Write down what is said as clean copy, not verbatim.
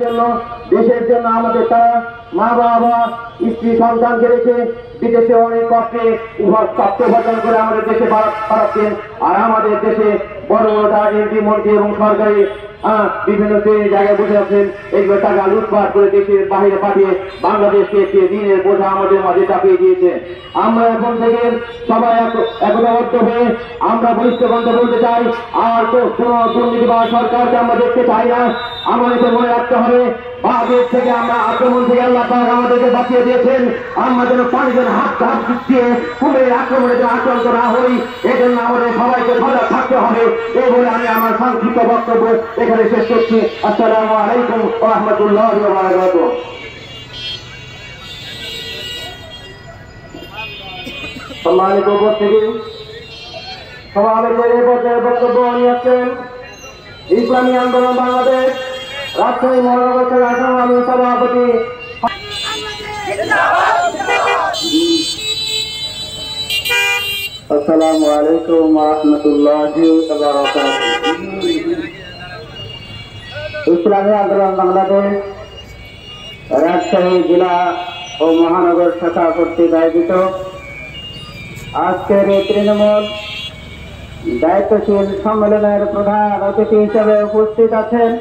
জন্য দেশের জন্য আমাদের তারা মা বাবা স্ত্রী সন্তানকে রেখে বিদেশে অনেক কষ্টে তত্ত্বাবধান করে আমাদের দেশে পাঠাচ্ছেন। আর আমাদের দেশে বড় বড় এমপি মন্ত্রী এবং সরকারি বিভিন্ন জায়গায় বসে আছেন। এগুলো টাকা লুটপাট করে দেশের বাইরে পাঠিয়ে বাংলাদেশকে একটি ঋণের বোঝা আমাদের মাঝে চাপিয়ে দিয়েছে। আমরা এখন থেকে সবাই একতাবদ্ধ হয়ে আমরা বলিষ্ঠ কণ্ঠে বলতে চাই, আর তো কোন দুর্নীতিবাজ সরকারকে আমরা দেখতে চাই না। আমাদেরকে মনে রাখতে হবে, বাগের থেকে আমরা আক্রমণ থেকে আল্লাহ পাক আমাদেরকে বাঁচিয়ে দিয়েছেন। আমরা যেন পানিদের হাত দিয়ে কুমির আক্রমণে যেন আক্রান্ত না হই, এজন্য আমাদের সবাইকে সজাগ থাকতে হবে। এই বলে আমি আমার সংক্ষিপ্ত বক্তব্য এখানে শেষ করছি। আসসালামু আলাইকুম ওয়া রাহমাতুল্লাহি ওয়া বারাকাতুহু। সম্মানিত উপস্থিতি, সমাবেশের পর্যায়ে বক্তব্য নিয়ে আসছেন ইসলামী আন্দোলন বাংলাদেশ রাজশাহী মহানগর শাখার সংগ্রামী সভাপতি আসসালামু আলাইকুম ওয়া রাহমাতুল্লাহি ওয়া বারাকাতুহু। ইসলামী আন্দোলন বাংলাদেশ রাজশাহী জেলা ও মহানগর শাখা কর্তৃক আয়োজিত আজকের এই তৃণমূল দায়িত্বশীল সম্মেলনের প্রধান অতিথি হিসেবে উপস্থিত আছেন